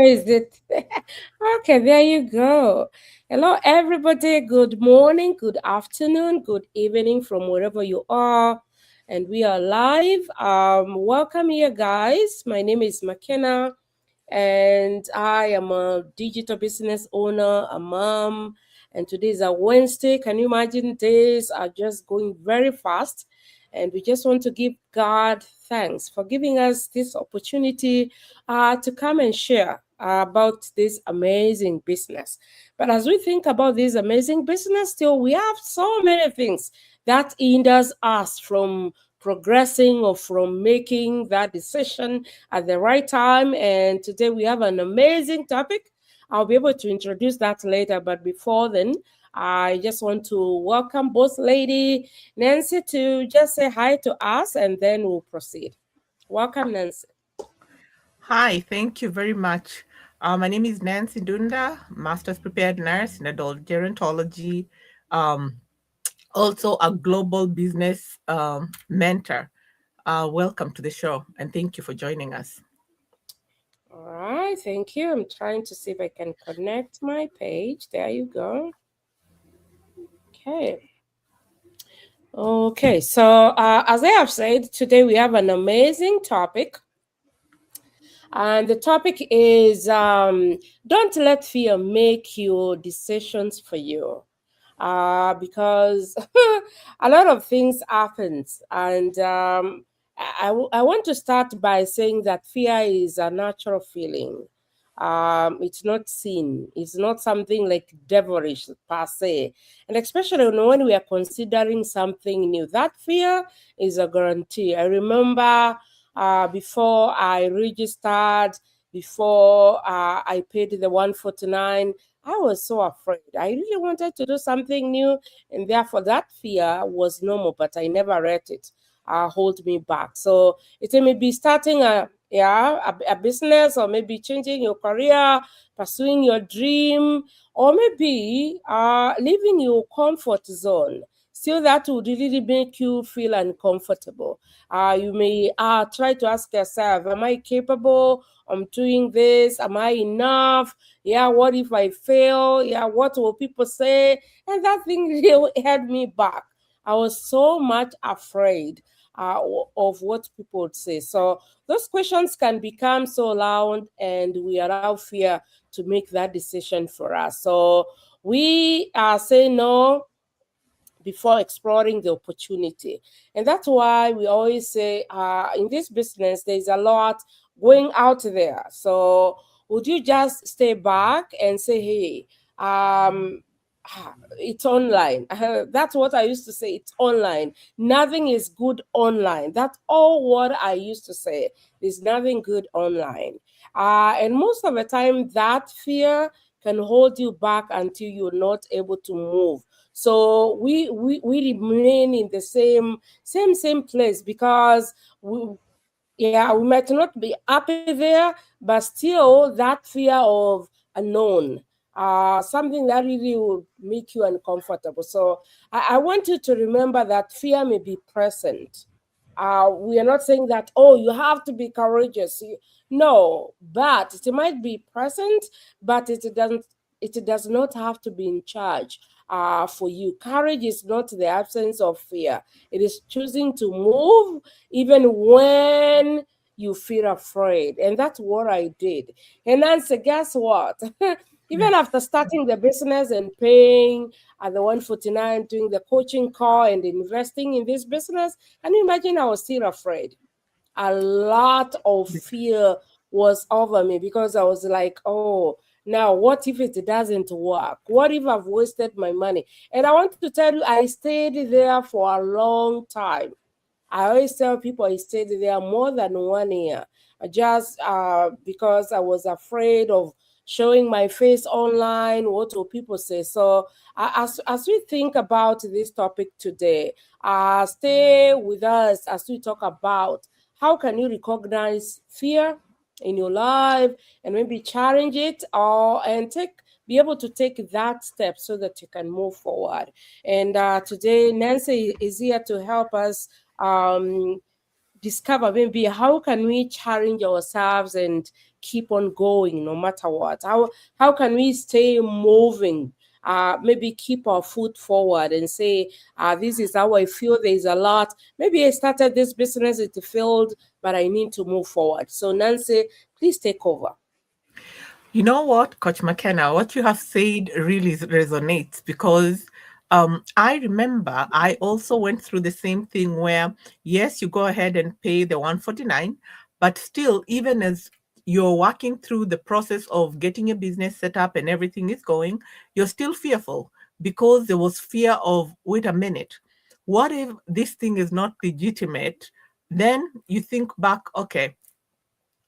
Where is it? Okay, there you go. Hello, everybody. Good morning, good afternoon, good evening from wherever you are. And we are live. Welcome here, guys. My name is McKenna, and I am a digital business owner, a mom. And today is a Wednesday. Can you imagine? Days are just going very fast. And we just want to give God thanks for giving us this opportunity to come and share about this amazing business. But as we think about this amazing business, still we have so many things that hinders us from progressing or from making that decision at the right time. And today we have an amazing topic. I'll be able to introduce that later. But before then, I just want to welcome both Lady Nancy to just say hi to us and then we'll proceed. Welcome, Nancy. Hi, thank you very much. My name is Nancy Dunda, Master's Prepared Nurse in Adult Gerontology, um, also a global business mentor. Welcome to the show and thank you for joining us. All right, thank you. I'm trying to see if I can connect my page. There you go. Okay. Okay, so as I have said, today we have an amazing topic. And the topic is don't let fear make your decisions for you. Because a lot of things happens. And I want to start by saying that fear is a natural feeling. It's not sin. It's not something like devilish per se. And especially when we are considering something new, that fear is a guarantee. I remember before I registered, before I paid the 149, I was so afraid. I really wanted to do something new, and therefore that fear was normal, but I never let it hold me back. So it may be starting a business, or maybe changing your career, pursuing your dream, or maybe leaving your comfort zone. Still, that would really make you feel uncomfortable. You may try to ask yourself, am I capable of doing this? Am I enough? Yeah, what if I fail? Yeah, what will people say? And that thing really held me back. I was so much afraid of what people would say. So those questions can become so loud, and we allow fear to make that decision for us. So we say no before exploring the opportunity. And that's why we always say in this business, there's a lot going out there. So would you just stay back and say, hey, it's online. That's what I used to say. It's online. Nothing is good online. That's all what I used to say. There's nothing good online. And most of the time, that fear can hold you back until you're not able to move. So we remain in the same place because we might not be happy there, but still that fear of unknown, something that really will make you uncomfortable. So I want you to remember that fear may be present. We are not saying that, oh, you have to be courageous. No, but it might be present, but it does not have to be in charge for you. Courage is not the absence of fear. It is choosing to move even when you feel afraid. And that's what I did. And Nancy, guess what? Even Yes. after starting the business and paying at the 149, doing the coaching call and investing in this business, can you imagine I was still afraid? A lot of fear was over me because I was like, oh, now what if it doesn't work? What if I've wasted my money? And I want to tell you, I stayed there for a long time. I always tell people I stayed there more than 1 year, just because I was afraid of showing my face online. What will people say? So as we think about this topic today, stay with us as we talk about how can you recognize fear in your life and maybe challenge it, or and be able to take that step so that you can move forward. And today, Nancy is here to help us um, discover maybe how can we challenge ourselves and keep on going no matter what? How can we stay moving? Maybe keep our foot forward and say, this is how I feel. There's a lot. Maybe I started this business, it failed, but I need to move forward. So, Nancy, please take over. You know what, Coach McKenna, what you have said really resonates because I remember I also went through the same thing where, yes, you go ahead and pay the 149, but still, even as you're working through the process of getting a business set up and everything is going, you're still fearful because there was fear of, wait a minute, what if this thing is not legitimate? Then you think back, okay,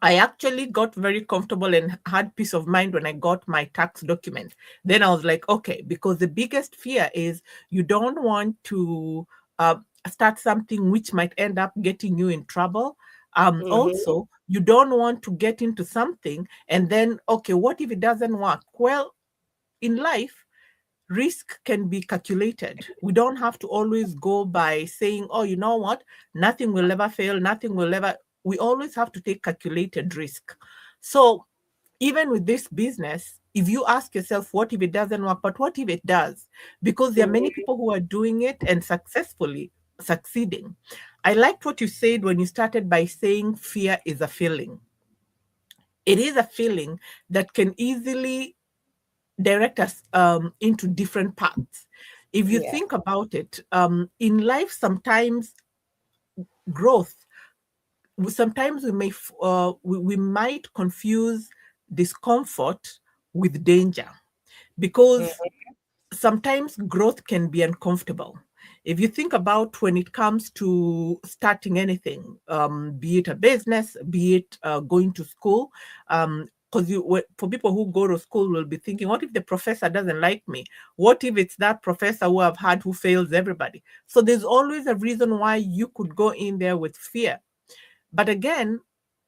I actually got very comfortable and had peace of mind when I got my tax document. Then I was like, okay, because the biggest fear is you don't want to uh, start something which might end up getting you in trouble. Mm-hmm. Also, you don't want to get into something and then, okay, what if it doesn't work? Well, in life, risk can be calculated. We don't have to always go by saying, oh, you know what, nothing will ever fail, nothing will ever. We always have to take calculated risk. So even with this business, if you ask yourself, what if it doesn't work? But what if it does? Because there are many Mm-hmm. people who are doing it and successfully succeeding. I liked what you said when you started by saying fear is a feeling. It is a feeling that can easily direct us into different paths. If you Yeah. think about it, in life, sometimes growth, sometimes we might confuse discomfort with danger because sometimes growth can be uncomfortable. If you think about when it comes to starting anything, be it a business, be it going to school, because for people who go to school will be thinking, what if the professor doesn't like me? What if it's that professor who I've had who fails everybody? So there's always a reason why you could go in there with fear. But again,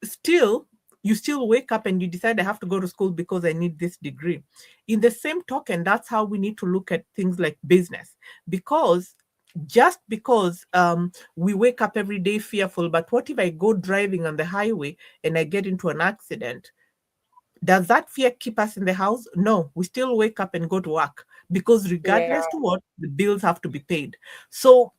still, you still wake up and you decide I have to go to school because I need this degree. In the same token, that's how we need to look at things like business. Because just because we wake up every day fearful, but what if I go driving on the highway and I get into an accident? Does that fear keep us in the house? No, we still wake up and go to work because Yeah. regardless to what, the bills have to be paid. So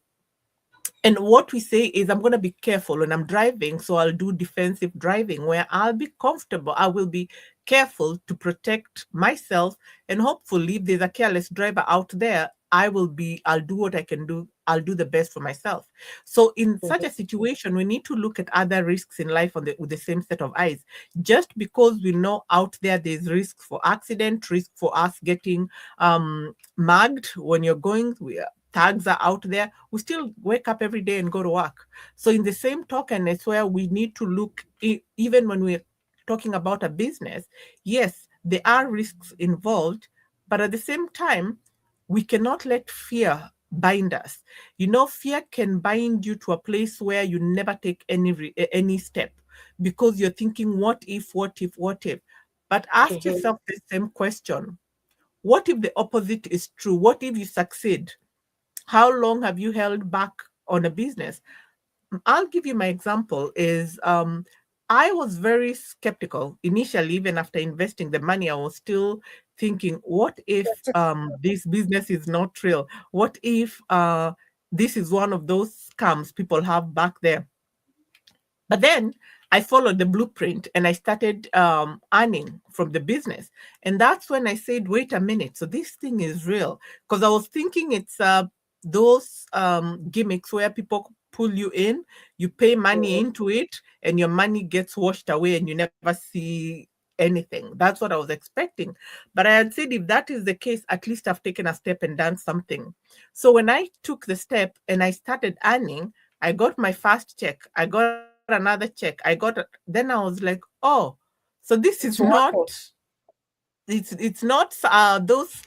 and what we say is, I'm going to be careful when I'm driving. So I'll do defensive driving where I'll be comfortable. I will be careful to protect myself. And hopefully, if there's a careless driver out there, I'll do what I can do. I'll do the best for myself. So in such a situation, we need to look at other risks in life with the same set of eyes. Just because we know out there's risk for accident, risk for us getting mugged when you're going, tags are out there, we still wake up every day and go to work. So, in the same token, it's where we need to look, even when we're talking about a business, yes, there are risks involved, but at the same time, we cannot let fear bind us. You know, fear can bind you to a place where you never take any step because you're thinking, what if, what if, what if? But ask Mm-hmm. yourself the same question. What if the opposite is true? What if you succeed? How long have you held back on a business? I'll give you my example is I was very skeptical initially. Even after investing the money, I was still thinking, what if this business is not real? What if this is one of those scams people have back there? But then I followed the blueprint and I started earning from the business. And that's when I said, wait a minute, so this thing is real. Because I was thinking it's those gimmicks where people pull you in, you pay money into it, and your money gets washed away and you never see anything. That's what I was expecting. But I had said, if that is the case, at least I've taken a step and done something. So when I took the step and I started earning, I got my first check. I got another check. Then I was like, oh, so this is It's not working. it's not those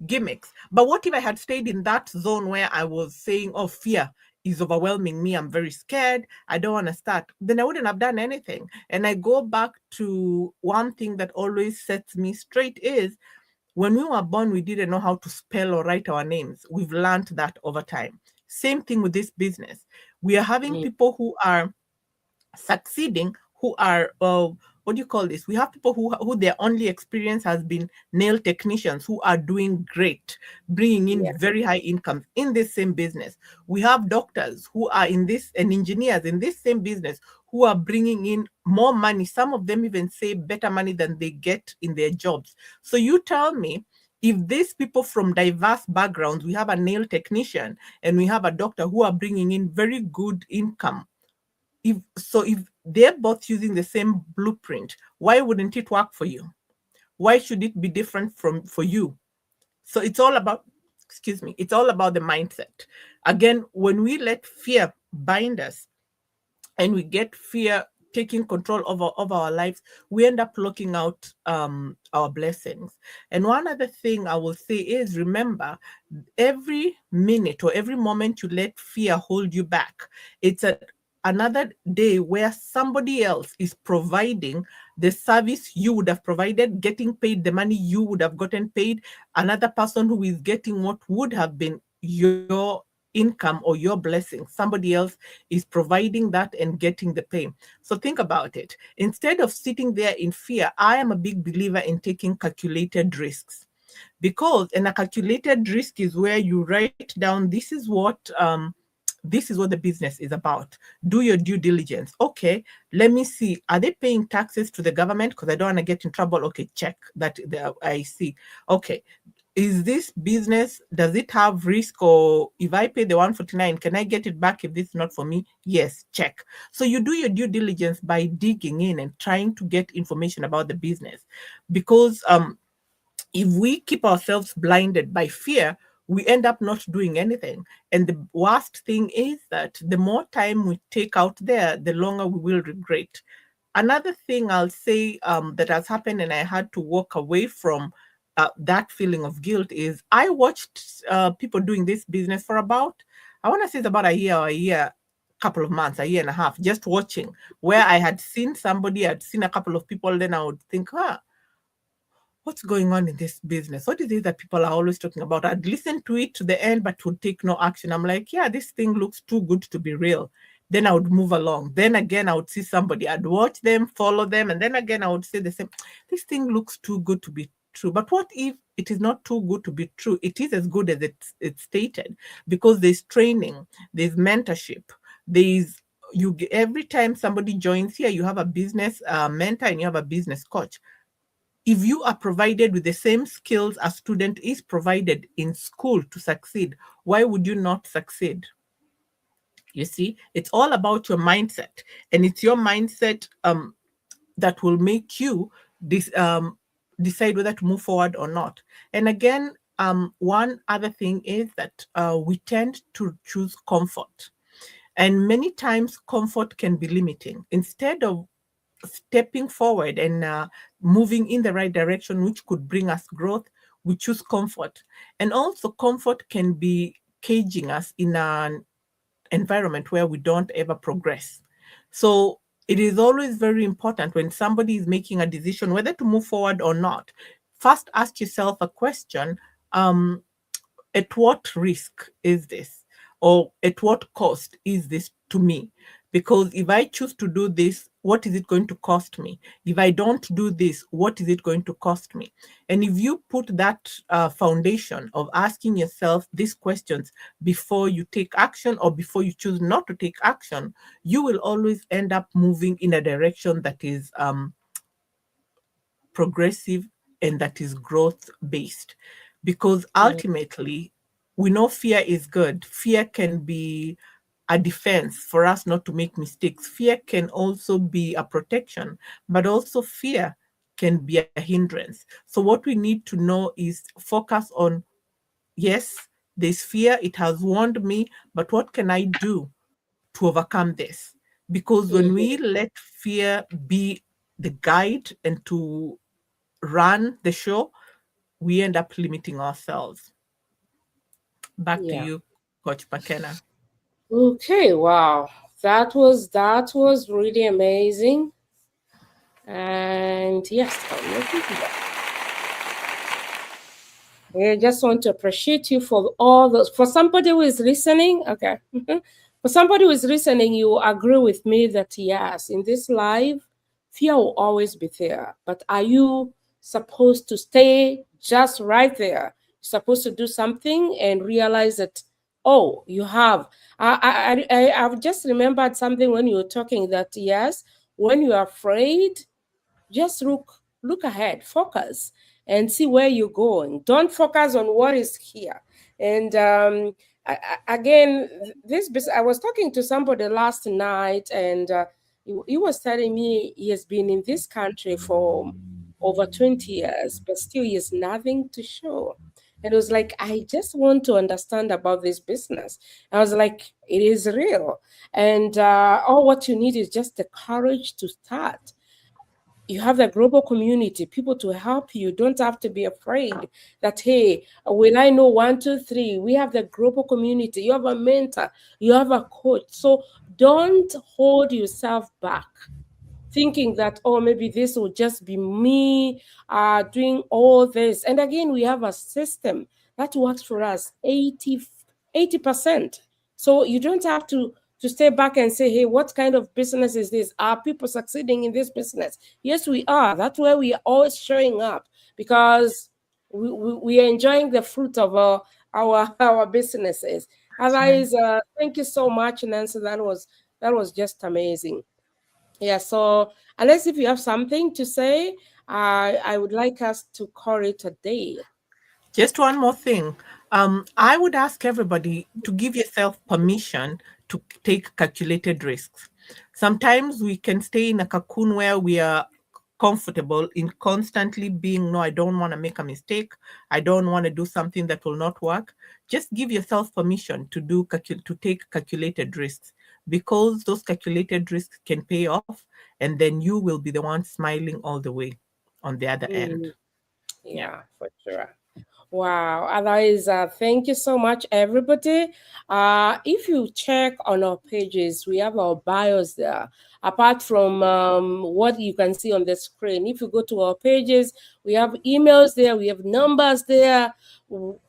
gimmicks. But what if I had stayed in that zone where I was saying, oh, fear is overwhelming me, I'm very scared, I don't want to start? Then I wouldn't have done anything. And I go back to one thing that always sets me straight is, when we were born, we didn't know how to spell or write our names. We've learned that over time. Same thing with this business. We are having people who are succeeding, who are what do you call this? We have people who their only experience has been nail technicians who are doing great, bringing in Yeah. very high incomes in this same business. We have doctors who are in this and engineers in this same business who are bringing in more money. Some of them even say better money than they get in their jobs. So you tell me, if these people from diverse backgrounds, we have a nail technician and we have a doctor who are bringing in very good income, if they're both using the same blueprint, why wouldn't it work for you? Why should it be different from for you? So it's all about, excuse me, it's all about the mindset. Again, when we let fear bind us and we get fear taking control of our lives, we end up locking out our blessings. And one other thing I will say is, remember, every minute or every moment you let fear hold you back, it's another day where somebody else is providing the service you would have provided, getting paid the money you would have gotten paid. Another person who is getting what would have been your income or your blessing. Somebody else is providing that and getting the pay. So think about it. Instead of sitting there in fear, I am a big believer in taking calculated risks, because and a calculated risk is where you write down, this is what the business is about. Do your due diligence. Okay, let me see, are they paying taxes to the government? Because I don't want to get in trouble. Okay, check that. I see. Okay, is this business, does it have risk? Or if I pay the 149, can I get it back if this is not for me? Yes, check. So you do your due diligence by digging in and trying to get information about the business. Because if we keep ourselves blinded by fear, we end up not doing anything. And the worst thing is that the more time we take out there, the longer we will regret. Another thing I'll say that has happened, and I had to walk away from that feeling of guilt, is I watched people doing this business for about, I want to say it's about a year or couple of months, a year and a half, just watching, where I had seen somebody, I'd seen a couple of people, then I would think, what's going on in this business? What is it that people are always talking about? I'd listen to it to the end, but would take no action. I'm like, yeah, this thing looks too good to be real. Then I would move along. Then again, I would see somebody, I'd watch them, follow them. And then again, I would say the same, this thing looks too good to be true. But what if it is not too good to be true? It is as good as it's stated, because there's training, there's mentorship, there's every time somebody joins here, you have a business mentor and you have a business coach. If you are provided with the same skills a student is provided in school to succeed, why would you not succeed? You see, it's all about your mindset, and it's your mindset that will make you decide whether to move forward or not. And again, one other thing is that we tend to choose comfort, and many times comfort can be limiting. Instead of stepping forward and moving in the right direction, which could bring us growth, we choose comfort. And also, comfort can be caging us in an environment where we don't ever progress. So, it is always very important when somebody is making a decision whether to move forward or not. First, ask yourself a question: at what risk is this? Or at what cost is this to me? Because if I choose to do this, what is it going to cost me? If I don't do this, what is it going to cost me? And if you put that foundation of asking yourself these questions before you take action or before you choose not to take action, you will always end up moving in a direction that is progressive and that is growth based. Because ultimately, we know fear is good. Fear can be a defense for us not to make mistakes. Fear can also be a protection, but also fear can be a hindrance. So, what we need to know is focus on, yes, there's fear, it has warned me, but what can I do to overcome this? Because when we let fear be the guide and to run the show, we end up limiting ourselves. Back to Yeah. you, Coach McKenna. Okay, wow. That was really amazing. And yes, I'm looking for that. I just want to appreciate you for all those. For somebody who is listening, okay. For somebody who is listening, you agree with me that yes, in this life, fear will always be there. But are you supposed to stay just right there? You're supposed to do something and realize that, oh, you have. I've just remembered something when you were talking that, yes, when you're afraid, just look ahead, focus, and see where you're going. Don't focus on what is here. And again, I was talking to somebody last night, and he was telling me he has been in this country for over 20 years, but still he has nothing to show. And it was like, I just want to understand about this business. I was like, it is real. And all what you need is just the courage to start. You have the global community, people to help you. Don't have to be afraid that, hey, will I know 1, 2, 3? We have the global community. You have a mentor, you have a coach. So don't hold yourself back thinking that, oh, maybe this will just be me doing all this. And again, we have a system that works for us 80%. So you don't have to stay back and say, hey, what kind of business is this? Are people succeeding in this business? Yes, we are. That's where we are always showing up, because we are enjoying the fruit of our businesses. Otherwise, thank you so much, Nancy. That was just amazing. Yeah, so unless if you have something to say, I would like us to call it a day. Just one more thing. I would ask everybody to give yourself permission to take calculated risks. Sometimes we can stay in a cocoon where we are comfortable in constantly being, no, I don't want to make a mistake. I don't want to do something that will not work. Just give yourself permission to take calculated risks, because those calculated risks can pay off, and then you will be the one smiling all the way on the other end. Yeah, for sure. Wow. Otherwise, thank you so much, everybody. If you check on our pages, we have our bios there. Apart from what you can see on the screen, if you go to our pages, we have emails there, we have numbers there,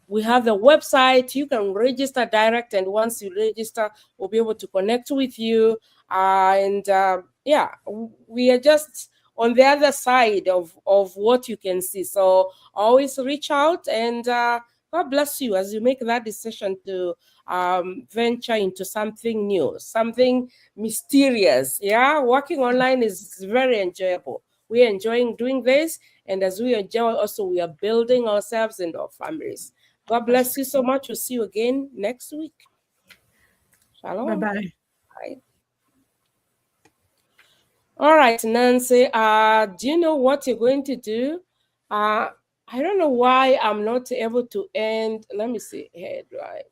we have the website. You can register direct, and once you register, we'll be able to connect with you. Yeah, we are just on the other side of what you can see. So always reach out, and God bless you as you make that decision to venture into something new, something mysterious. Yeah, working online is very enjoyable. We are enjoying doing this, and as we enjoy, also we are building ourselves and our families. God bless you so much. We'll see you again next week. Shalom. Bye-bye. Bye. All right, Nancy, do you know what you're going to do? I don't know why I'm not able to end. Let me see. Head right.